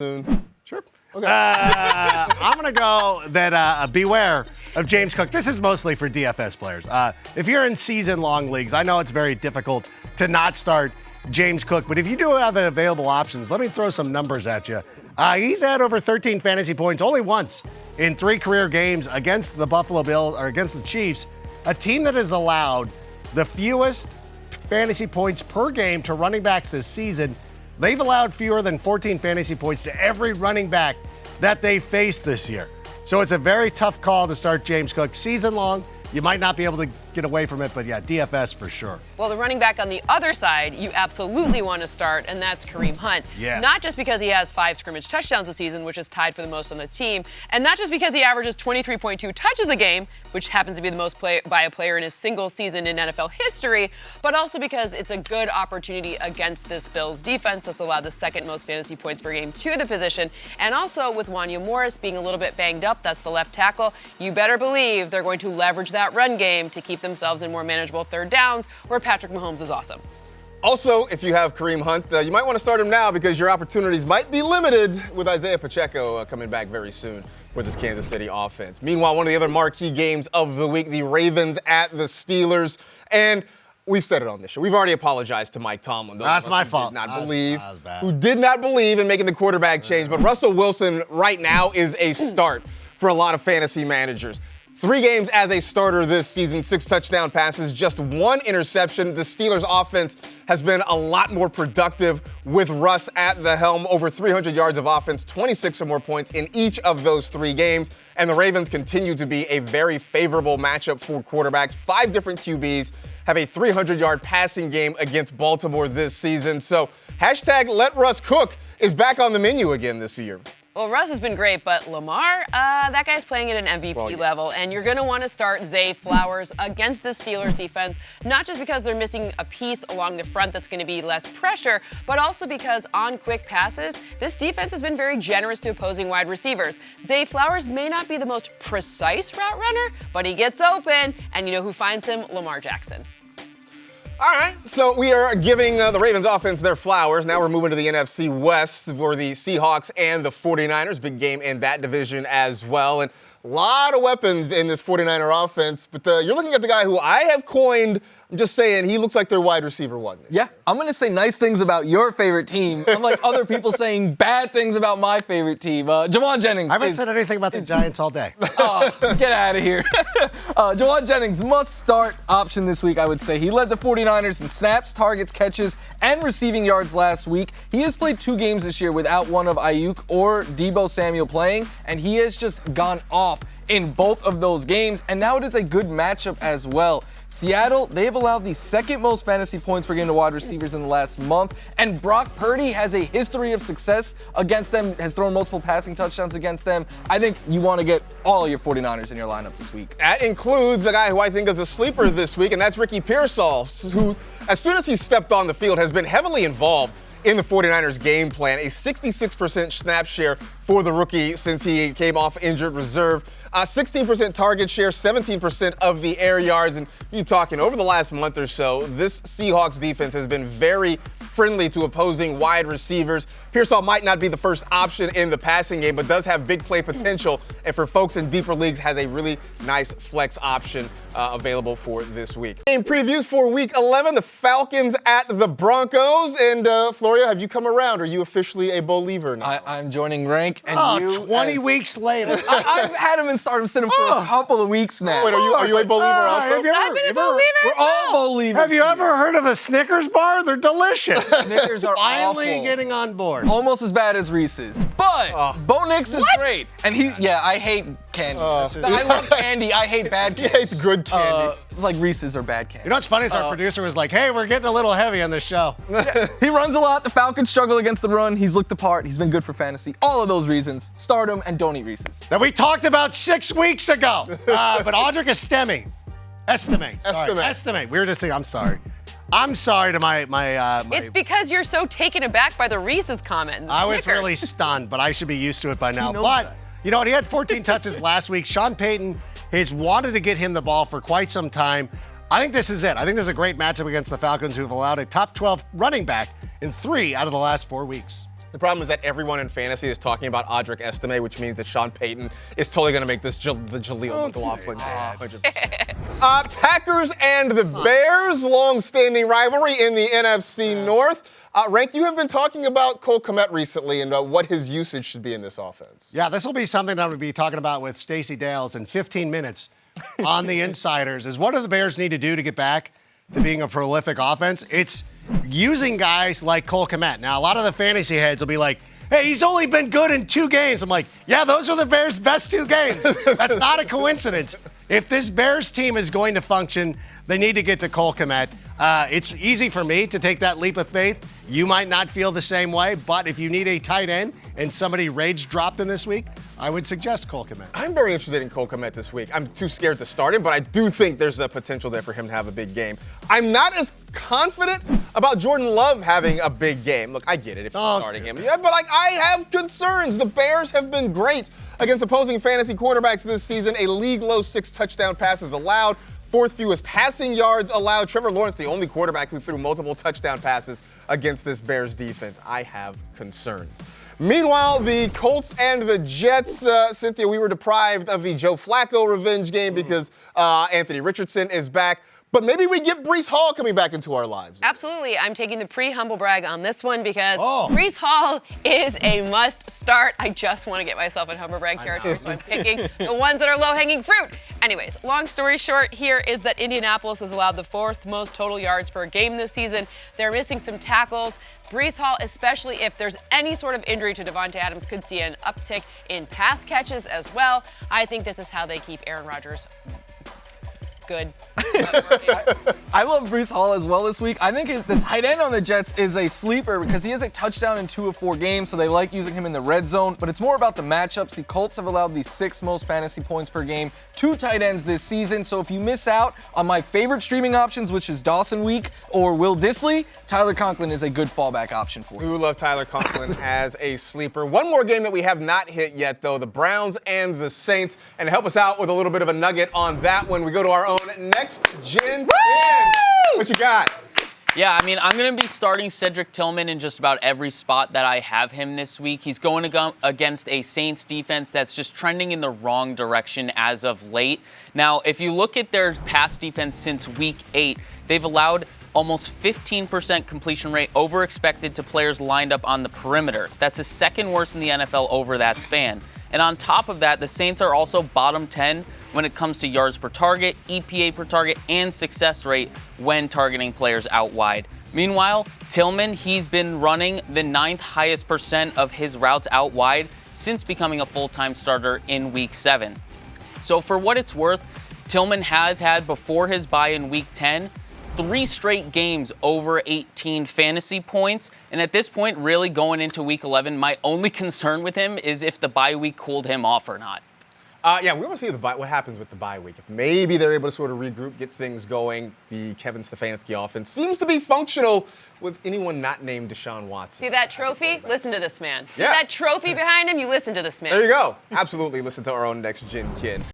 soon. Sure. Okay. I'm going to go that beware of James Cook. This is mostly for DFS players. If you're in season-long leagues, I know it's very difficult to not start James Cook, but if you do have available options, let me throw some numbers at you. He's had over 13 fantasy points only once in 3 career games against the Buffalo Bills or against the Chiefs, a team that has allowed the fewest fantasy points per game to running backs this season. They've allowed fewer than 14 fantasy points to every running back that they faced this year. So it's a very tough call to start James Cook. Season long, you might not be able to get away from it, but yeah, DFS for sure. Well, the running back on the other side, you absolutely want to start, and that's Kareem Hunt. Yeah. Not just because he has 5 scrimmage touchdowns this season, which is tied for the most on the team, and not just because he averages 23.2 touches a game, which happens to be the most by a player in a single season in NFL history, but also because it's a good opportunity against this Bills defense that's allowed the second most fantasy points per game to the position. And also with Wanya Morris being a little bit banged up, that's the left tackle, you better believe they're going to leverage that run game to keep themselves in more manageable third downs where Patrick Mahomes is awesome. Also, if you have Kareem Hunt, you might want to start him now because your opportunities might be limited with Isaiah Pacheco coming back very soon for this Kansas City offense. Meanwhile, one of the other marquee games of the week, the Ravens at the Steelers. And we've said it on this show. We've already apologized to Mike Tomlin. That's my fault. Who did not believe in making the quarterback change. But Russell Wilson right now is a start for a lot of fantasy managers. 3 games as a starter this season, 6 touchdown passes, just 1 interception. The Steelers offense has been a lot more productive with Russ at the helm. Over 300 yards of offense, 26 or more points in each of those 3 games. And the Ravens continue to be a very favorable matchup for quarterbacks. 5 different QBs have a 300-yard passing game against Baltimore this season. So hashtag let Russ cook is back on the menu again this year. Well, Russ has been great, but Lamar, that guy's playing at an MVP level, and you're going to want to start Zay Flowers against the Steelers defense, not just because they're missing a piece along the front that's going to be less pressure, but also because on quick passes, this defense has been very generous to opposing wide receivers. Zay Flowers may not be the most precise route runner, but he gets open, and you know who finds him? Lamar Jackson. All right, so we are giving the Ravens offense their flowers. Now we're moving to the NFC West for the Seahawks and the 49ers. Big game in that division as well. And a lot of weapons in this 49er offense. But you're looking at the guy who I have coined, I'm just saying, he looks like their wide receiver 1. Yeah, I'm going to say nice things about your favorite team, unlike other people saying bad things about my favorite team. Jawan Jennings. I haven't said anything about the Giants all day. Oh, get out of here. Jawan Jennings, must-start option this week, I would say. He led the 49ers in snaps, targets, catches, and receiving yards last week. He has played 2 games this year without one of Ayuk or Deebo Samuel playing, and he has just gone off in both of those games, and now it is a good matchup as well. Seattle, they've allowed the 2nd most fantasy points per game to wide receivers in the last month, and Brock Purdy has a history of success against them, has thrown multiple passing touchdowns against them. I think you want to get all of your 49ers in your lineup this week. That includes a guy who I think is a sleeper this week, and that's Ricky Pearsall, who, as soon as he stepped on the field, has been heavily involved in the 49ers game plan. A 66% snap share for the rookie since he came off injured reserve. 16% target share, 17% of the air yards. And you talking over the last month or so, this Seahawks defense has been very friendly to opposing wide receivers. Pearsall might not be the first option in the passing game, but does have big play potential. And for folks in deeper leagues, has a really nice flex option available for this week. Game previews for Week 11, the Falcons at the Broncos. And Floria, have you come around? Are you officially a believer now? I'm joining rank, and 20 weeks later. I've had him and started sitting for a couple of weeks now. Wait, are you a believer also? I've been a believer. We're all believers. Have you ever heard of a Snickers bar? They're delicious. Snickers are Finally awful. getting on board. Almost as bad as Reese's. But Bo Nix is great. And I hate candy. I love candy. I hate bad He candy. hates good candy. Like Reese's are bad candy. You know what's funny is our producer was like, hey, we're getting a little heavy on this show. He runs a lot. The Falcons struggle against the run. He's looked the part. He's been good for fantasy. All of those reasons. Start him and don't eat Reese's. That we talked about 6 weeks ago. But Audric Estimate. We were just saying, I'm sorry. I'm sorry to my It's because you're so taken aback by the Reese's comment. I was really stunned, but I should be used to it by now. But, you know what? He had 14 touches last week. Sean Payton has wanted to get him the ball for quite some time. I think this is it. I think this is a great matchup against the Falcons, who have allowed a top 12 running back in 3 out of the last 4 weeks. The problem is that everyone in fantasy is talking about Audric Estime, which means that Sean Payton is totally going to make this the Jaleel McLaughlin game. Packers and the Bears, long-standing rivalry in the NFC North. Rank, you have been talking about Cole Kmet recently and what his usage should be in this offense. Yeah, this will be something that I'm going to be talking about with Stacey Dales in 15 minutes on the Insiders. Is what do the Bears need to do to get back to being a prolific offense? It's using guys like Cole Kmet. Now, a lot of the fantasy heads will be like, hey, he's only been good in 2 games. I'm like, yeah, those are the Bears' best 2 games. That's not a coincidence. If this Bears team is going to function, they need to get to Cole Kmet. It's easy for me to take that leap of faith. You might not feel the same way, but if you need a tight end and somebody rage dropped in this week, I would suggest Cole Kmet. I'm very interested in Cole Kmet this week. I'm too scared to start him, but I do think there's a potential there for him to have a big game. I'm not as confident about Jordan Love having a big game. Look, I get it if you're starting him. Yeah, but I have concerns. The Bears have been great against opposing fantasy quarterbacks this season. A league-low 6 touchdown passes allowed. 4th fewest passing yards allowed. Trevor Lawrence, the only quarterback who threw multiple touchdown passes against this Bears defense. I have concerns. Meanwhile, the Colts and the Jets, Cynthia, we were deprived of the Joe Flacco revenge game because Anthony Richardson is back. But maybe we get Breece Hall coming back into our lives. Absolutely. I'm taking the pre-humble brag on this one because Breece Hall is a must start. I just want to get myself in humble brag territory, so I'm picking the ones that are low-hanging fruit. Anyways, long story short here is that Indianapolis has allowed the 4th most total yards per game this season. They're missing some tackles. Breece Hall, especially if there's any sort of injury to Devontae Adams, could see an uptick in pass catches as well. I think this is how they keep Aaron Rodgers good. I love Breece Hall as well this week. I think the tight end on the Jets is a sleeper because he has a touchdown in 2 of 4 games, so they like using him in the red zone. But it's more about the matchups. The Colts have allowed the 6th most fantasy points per game to tight ends this season. So if you miss out on my favorite streaming options, which is Dawson Week or Will Dissly, Tyler Conklin is a good fallback option for you. We love Tyler Conklin as a sleeper. One more game that we have not hit yet, though, the Browns and the Saints. And to help us out with a little bit of a nugget on that one, we go to our own Next Gen 10. What you got? Yeah, I mean, I'm going to be starting Cedric Tillman in just about every spot that I have him this week. He's going against a Saints defense that's just trending in the wrong direction as of late. Now, if you look at their pass defense since week 8, they've allowed almost 15% completion rate over expected to players lined up on the perimeter. That's the 2nd worst in the NFL over that span. And on top of that, the Saints are also bottom 10 when it comes to yards per target, EPA per target, and success rate when targeting players out wide. Meanwhile, Tillman, he's been running the 9th highest percent of his routes out wide since becoming a full-time starter in week 7. So for what it's worth, Tillman has had, before his bye in week 10, 3 straight games over 18 fantasy points. And at this point, really going into week 11, my only concern with him is if the bye week cooled him off or not. Yeah, we want to see what happens with the bye week. If maybe they're able to sort of regroup, get things going. The Kevin Stefanski offense seems to be functional with anyone not named Deshaun Watson. See that trophy? Listen to this man. See that trophy behind him? You listen to this man. There you go. Absolutely listen to our own Next Gen kid.